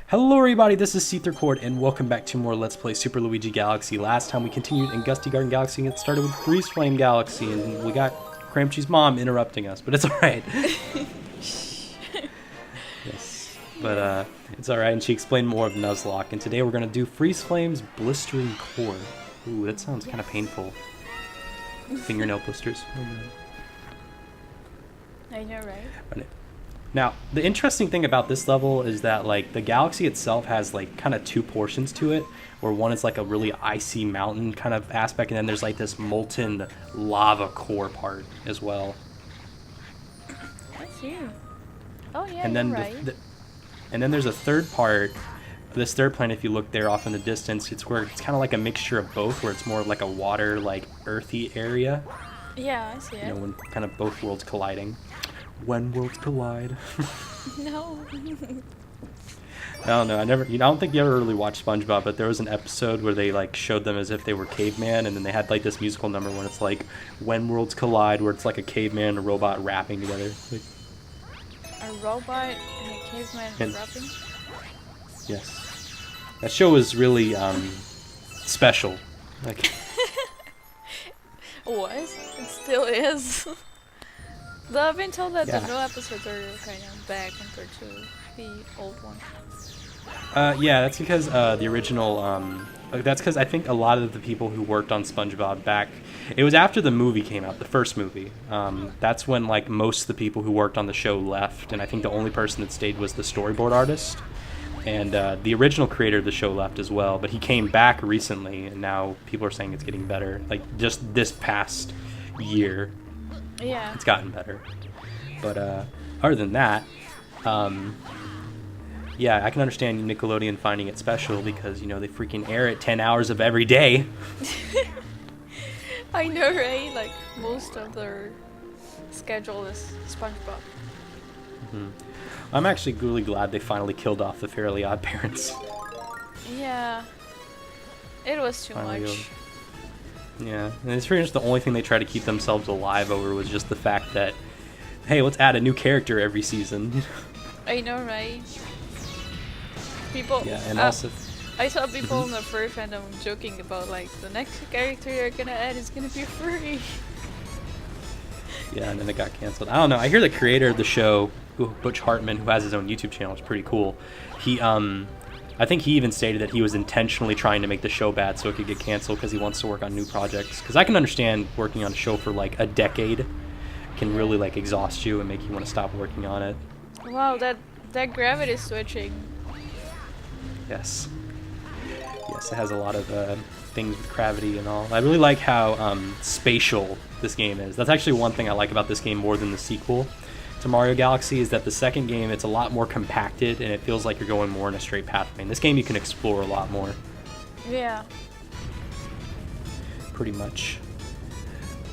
Hello everybody, this is Seethercord, and welcome back to more Let's Play Super Luigi Galaxy. Last time we continued in Gusty Garden Galaxy, and it started with Grease Flame Galaxy, and we got KhramChee's mom interrupting us, but it's alright. Yes, but it's alright, and she explained more of Nuzlocke, and today we're going to do Freeze Flame's Blistering Core. Ooh, that sounds kind of painful. Fingernail blisters. I know, right? Now, the interesting thing about this level is that, like, the galaxy itself has, like, kind of two portions to it, where one is, like, a really icy mountain kind of aspect, and then there's, like, this molten lava core part as well. That's you. Oh, yeah, And then you're right. and then there's a third part. This third planet, if you look there off in the distance, it's where it's kind of like a mixture of both, where it's more like a water, like, earthy area. Yeah, I see it. You know, when kind of both worlds colliding. When worlds collide. No. I don't know. I don't think you ever really watched SpongeBob, but there was an episode where they like showed them as if they were caveman, and then they had like this musical number when it's like "When Worlds Collide," where it's like a caveman and a robot rapping together. Like, A robot and a caveman rapping? yes, that show was really special. Like, Was? It still is. Though I've been told that yeah. the new episodes are kind of back compared to the old one. Yeah, that's because the original. That's because I think a lot of the people who worked on SpongeBob back, it was after the movie came out, the first movie. That's when like most of the people who worked on the show left, and I think the only person that stayed was the storyboard artist. And the original creator of the show left as well, but he came back recently, and now people are saying it's getting better. Like just this past year. Yeah. It's gotten better. But other than that, yeah, I can understand Nickelodeon finding it special because, you know, they freaking air it 10 hours of every day. I know, right? Like, most of their schedule is SpongeBob. Mm-hmm. I'm actually really glad they finally killed off the Fairly Odd Parents. Yeah. It was too much. Yeah, and it's pretty much the only thing they try to keep themselves alive over was just the fact that, hey, let's add a new character every season. I know, right? People. Yeah, and also, I saw people in the furry fandom joking about like the next character you're gonna add is gonna be furry. yeah, and then it got canceled. I don't know. I hear the creator of the show, Butch Hartman, who has his own YouTube channel, is pretty cool. He I think he even stated that he was intentionally trying to make the show bad so it could get canceled because he wants to work on new projects. Because I can understand working on a show for like a decade can really like exhaust you and make you want to stop working on it. Wow, that gravity switching. Yes. Yes, it has a lot of things with gravity and all. I really like how spatial this game is. That's actually one thing I like about this game more than the sequel to Mario Galaxy, is that the second game, it's a lot more compacted and it feels like you're going more in a straight pathway. In this game you can explore a lot more. Yeah. Pretty much.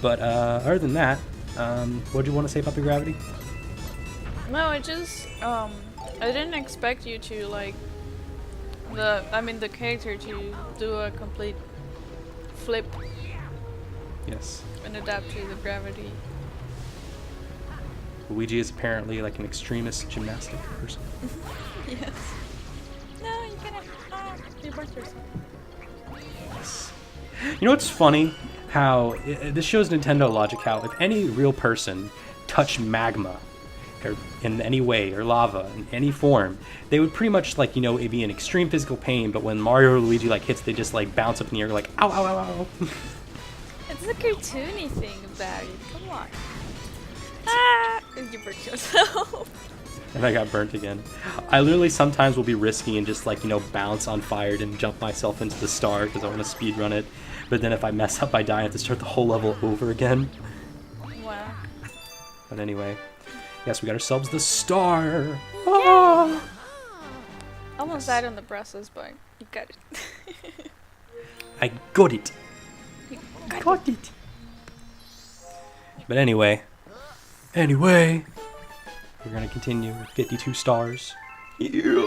But other than that, what do you want to say about the gravity? No, it just I didn't expect you to like the character to do a complete flip Yes. and adapt to the gravity. Luigi is apparently like an extremist gymnastic person. Yes. No, you cannot. You burnt yourself. Yes. You know what's funny? How this shows Nintendo logic. How if any real person touched magma, or in any way, or lava in any form, they would pretty much like, you know, it'd be in extreme physical pain. But when Mario or Luigi like hits, they just like bounce up in the air like ow ow ow ow. It's a cartoony thing about it. Come on. Ah! You burnt yourself. And I got burnt again. I literally sometimes will be risky and just like, you know, bounce on fire and jump myself into the star because I want to speed run it. But then if I mess up, I die. I have to start the whole level over again. Wow. But anyway, yes, we got ourselves the star. Ah! Almost died on the process, but you got it. I got it. You Got it. But anyway, we're gonna continue with 52 stars. Yeah.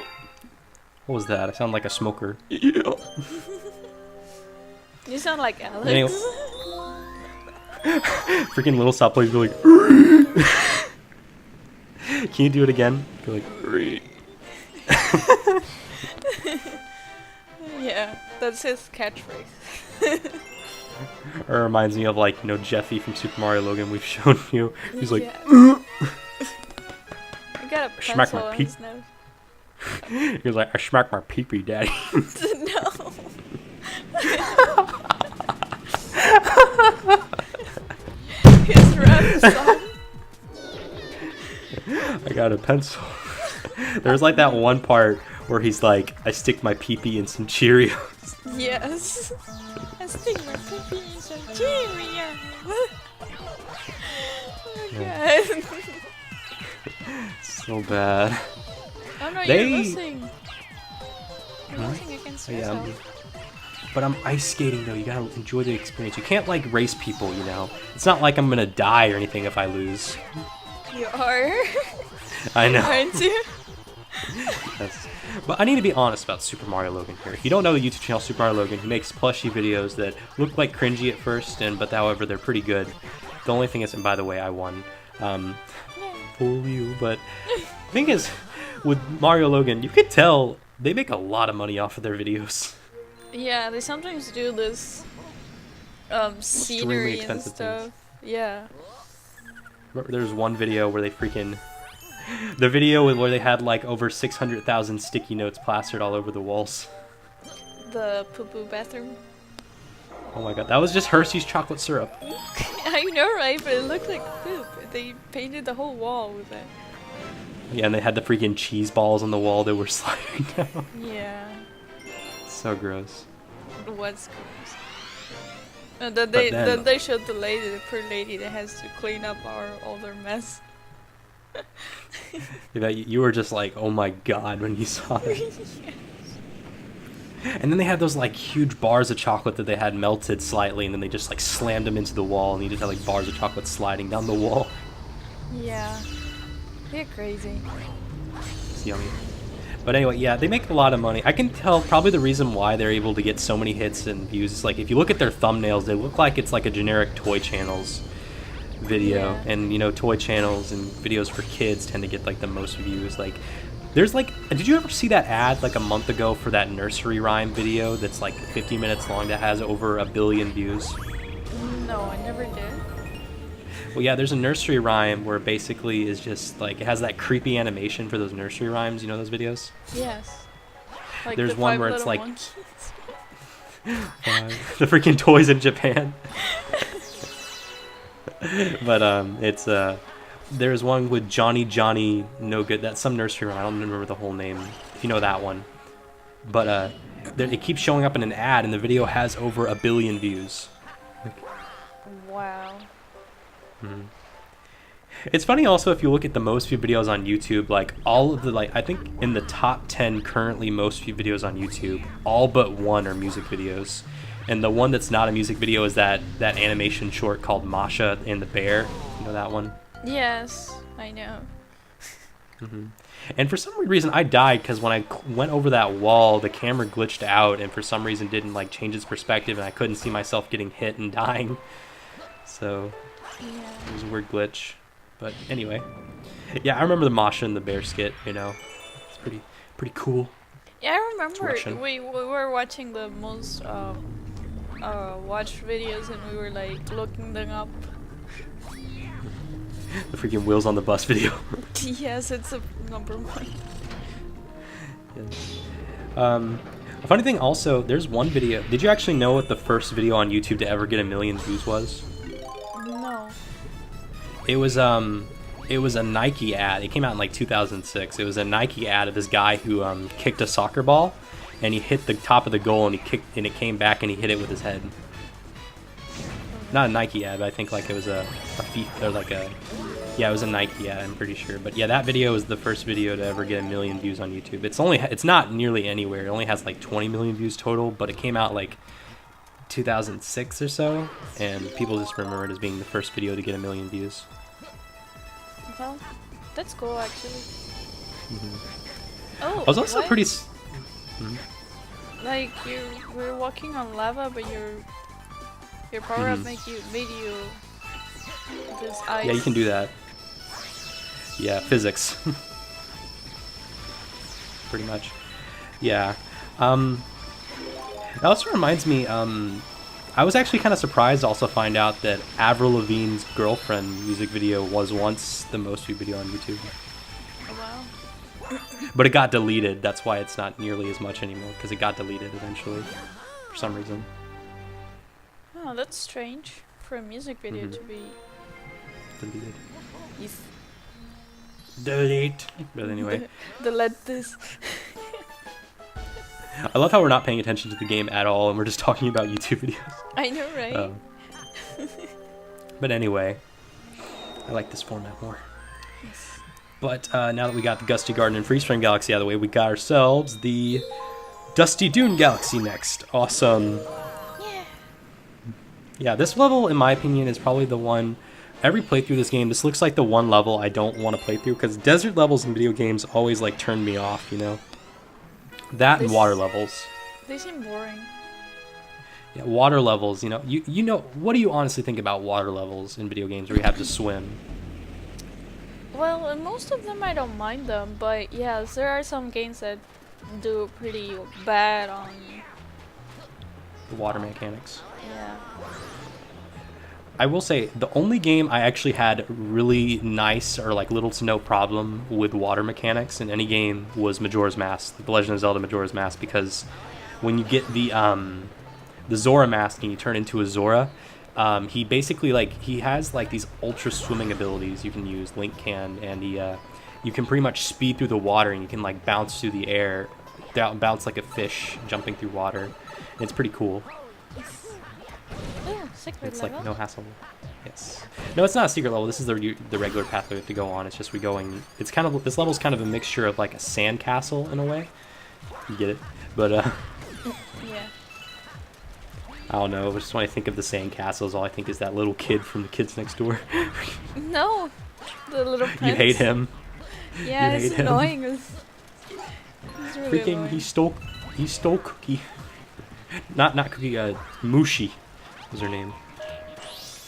What was that? I sound like a smoker. Yeah. You sound like Alex. Anyway. Freaking little stop players go like. Can you do it again? Go like. Yeah, that's his catchphrase. It reminds me of like, you know, Jeffy from Super Mario Logan we've shown you. He's like, Yeah. I got a Smack pencil my on peep. his nose. he's like, I smack my pee-pee, daddy. No. His rap song. I got a pencil. There's like that one part where he's like, I stick my pee-pee in some Cheerios. Yes. I stick my pee in some Cheerios. Oh my god. So bad. Oh no, They- you're losing. You're losing against yourself. But I'm ice skating though. You gotta enjoy the experience. You can't like race people, you know. It's not like I'm gonna die or anything if I lose. You are. I know. Aren't you? But I need to be honest about Super Mario Logan here. If you don't know the YouTube channel Super Mario Logan, he makes plushie videos that look like cringy at first, but however they're pretty good. The only thing is, and by the way, I won. Fool you, but the thing is, with Mario Logan, you could tell they make a lot of money off of their videos. Yeah, they sometimes do this scenery and expensive stuff. things. Yeah. Remember, there's one video where they freaking... The video where they had like over 600,000 sticky notes plastered all over the walls. The poo-poo bathroom. Oh my god, that was just Hershey's chocolate syrup. I know, right? But it looked like poop. They painted the whole wall with it. Yeah, and they had the freaking cheese balls on the wall that were sliding down. Yeah. So gross. What's gross? And then- then they showed the lady, the poor lady that has to clean up all their mess. Yeah, you were just like, oh my god, when you saw it. And then they had those like huge bars of chocolate that they had melted slightly, and then they just like slammed them into the wall, and you just had like bars of chocolate sliding down the wall. Yeah. They're crazy. It's yummy. But anyway, yeah, they make a lot of money. I can tell probably the reason why they're able to get so many hits and views is like if you look at their thumbnails, they look like it's like a generic toy channels video. Yeah. And you know, toy channels and videos for kids tend to get like the most views. Like there's like, did you ever see that ad like a month ago for that nursery rhyme video that's like 50 minutes long that has over 1 billion views? No, I never did. Well, yeah, there's a nursery rhyme where basically is just like it has that creepy animation for those nursery rhymes. You know those videos? Yes. Like There's the one five where it's little like monkeys. the freaking toys in Japan. But it's there's one with Johnny No Good. That's some nursery rhyme. I don't remember the whole name. If you know that one, but it keeps showing up in an ad, and the video has over 1 billion views. Wow. It's funny also if you look at the most viewed videos on YouTube, like all of the I think in the top 10 currently most viewed videos on YouTube, all but one are music videos. And the one that's not a music video is that animation short called Masha and the Bear. You know that one? Yes, I know. And for some reason I died because when I went over that wall, the camera glitched out and for some reason didn't like change its perspective, and I couldn't see myself getting hit and dying. So Yeah. it was a weird glitch. But anyway, yeah, I remember the Masha and the Bear skit. You know, it's pretty cool. Yeah, I remember Russian. we were watching the most watched videos and we were like looking them up. The freaking Wheels on the Bus video. Yes, it's a number one. A funny thing also, there's one video. Did you actually know what the first video on YouTube to ever get 1 million views was? No. It was a Nike ad. It came out in like 2006. It was a Nike ad of this guy who kicked a soccer ball, and he hit the top of the goal, and it came back, and he hit it with his head. Not a Nike ad, but I think like it was it was a Nike ad. I'm pretty sure. But yeah, that video was the first video to ever get 1 million views on YouTube. It's not nearly anywhere. It only has like 20 million views total, but it came out like 2006 or so, and people just remember it as being the first video to get 1 million views. Well, that's cool actually. Oh, I was also what? pretty. Like you were walking on lava, but your power up made you this ice. Yeah, you can do that. Yeah, physics. pretty much. Yeah. It also reminds me, I was actually kind of surprised to also find out that Avril Lavigne's Girlfriend music video was once the most viewed video on YouTube. Oh, wow. But it got deleted. That's why it's not nearly as much anymore, because it got deleted eventually for some reason. Oh, that's strange for a music video to be Deleted. Yes. Delete. But anyway. Delete this. I love how we're not paying attention to the game at all, and we're just talking about YouTube videos. I know, right? But anyway, I like this format more. Yes. But now that we got the Gusty Garden and Freeze Frame Galaxy out of the way, we got ourselves the Dusty Dune Galaxy next. Awesome. Yeah, this level, in my opinion, is probably the one. Every playthrough of this game, this looks like the one level I don't want to play through, because desert levels in video games always like turn me off, you know? That and water levels. They seem boring. Yeah, water levels, you know. You know, what do you honestly think about water levels in video games where you have to swim? Well, in most of them I don't mind them, but yes, there are some games that do pretty bad on The water mechanics. Yeah. I will say, the only game I actually had really nice or like little to no problem with water mechanics in any game was Majora's Mask, The Legend of Zelda Majora's Mask, because when you get the Zora mask and you turn into a Zora, he basically he has like these ultra swimming abilities you can use, Link can, and you can pretty much speed through the water and you can like bounce through the air, bounce like a fish jumping through water. And it's pretty cool. Yeah, secret It's level. like no hassle. Yes. No, it's not a secret level. This is the regular path we have to go on. It's just we going. It's kind of this level's kind of a mixture of like a sand castle in a way. You get it? But Yeah. I don't know. Just when I think of the sand castles, all I think is that little kid from The Kids Next Door. No, the little prince. You hate him. Yeah, You it's hate him. annoying. It's really Freaking annoying. he stole Cookie. Not Cookie. Mushi was her name.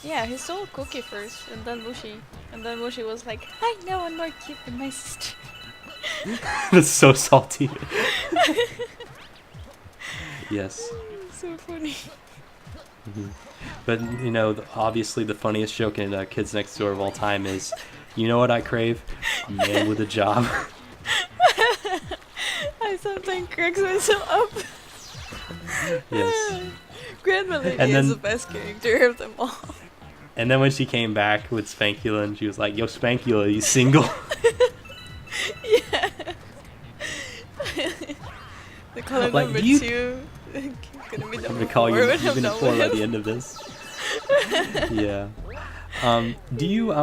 Yeah, he stole a cookie first, and then Mushi was like, I know I'm more cute than my sister. That's so salty. Yes. So funny. But you know, obviously the funniest joke in Kids Next Door of all time is, you know what I crave? A man with a job. I sometimes cracks myself up. Yes. Grandma Lady And is then- the best character of them all. And then when she came back with Spankula, and she was like, "Yo, Spankula, you single?" Yeah. The color Like, number do you- 2. Gonna be I'm number gonna call 4 you when I'm even done 4 with by him. the end of this. Yeah. Do you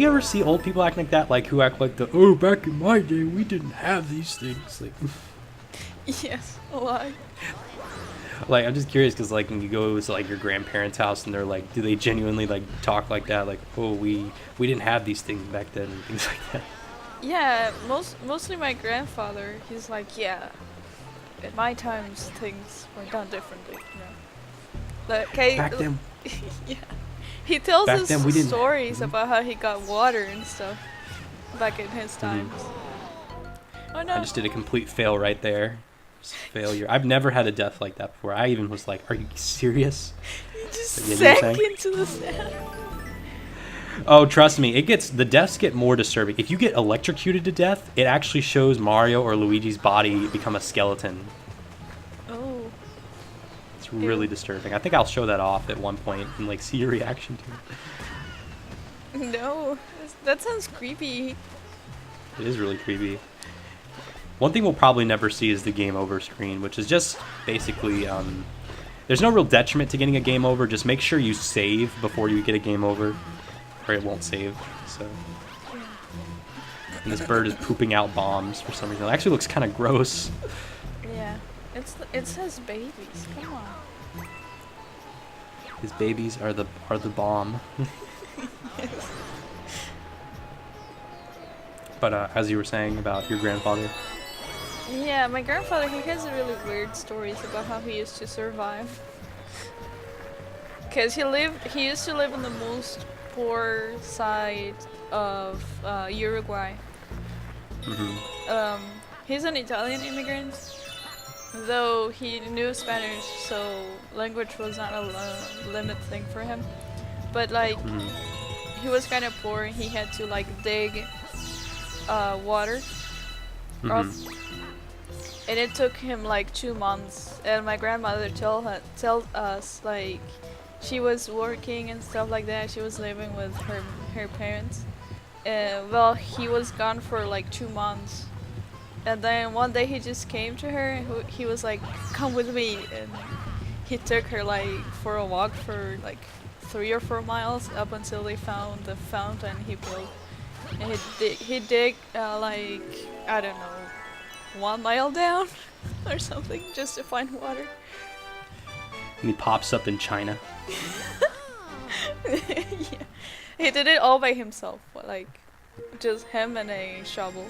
ever see old people acting like that? Like who act like oh, back in my day we didn't have these things. Yes, a lot. Like I'm just curious because like when you go to like your grandparents' house and they're like, do they genuinely like talk like that? Like, oh, we didn't have these things back then and things like that. Yeah, mostly my grandfather. He's like, yeah, at my times things were done differently. You know. Back then, Yeah. He tells Back us then we didn't- stories about how he got water and stuff back in his times. Oh no. I just did a complete fail right there. Just failure. I've never had a death like that before. I even was like, are you serious? He just Yeah, you were sank saying? into the sand. Oh, trust me, the deaths get more disturbing. If you get electrocuted to death, it actually shows Mario or Luigi's body become a skeleton. Oh. It's really disturbing. I think I'll show that off at one point and like see your reaction to it. No. That sounds creepy. It is really creepy. One thing we'll probably never see is the game over screen, which is just basically there's no real detriment to getting a game over. Just make sure you save before you get a game over, or it won't save. So. And this bird is pooping out bombs for some reason. It actually looks kind of gross. Yeah. It says babies. Come on. His babies are the bomb. Yes. But as you were saying about your grandfather. Yeah, my grandfather, he has really weird stories about how he used to survive. Cause he used to live in the most poor side of Uruguay. Mm-hmm. He's an Italian immigrant, though he knew Spanish, so language was not a limit thing for him. But like, he was kind of poor. And he had to like dig water up, and it took him like 2 months. And my grandmother told us like she was working and stuff like that. She was living with her parents. Well, he was gone for like 2 months. And then one day he just came to her and he was like, come with me. And he took her like for a walk for like 3 or 4 miles up until they found the fountain he built. And he dig like, I don't know, 1 mile down or something just to find water. And he pops up in China. Yeah. He did it all by himself, like just him and a shovel.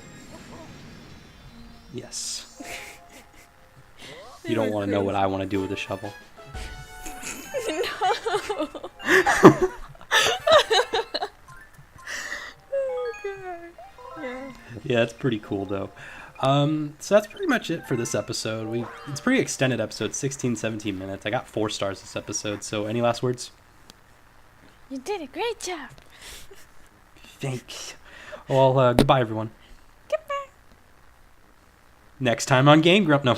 Yes. You don't want to know what I want to do with a shovel. No. Oh god. Yeah. Yeah, that's pretty cool though. So that's pretty much it for this episode. It's a pretty extended episode, 16, 17 minutes. I got 4 stars this episode. So any last words? You did a great job. Thanks. Well, goodbye everyone. Goodbye. Next time on Game Grump. No.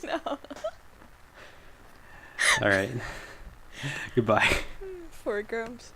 No. All right. Goodbye. 4 grams.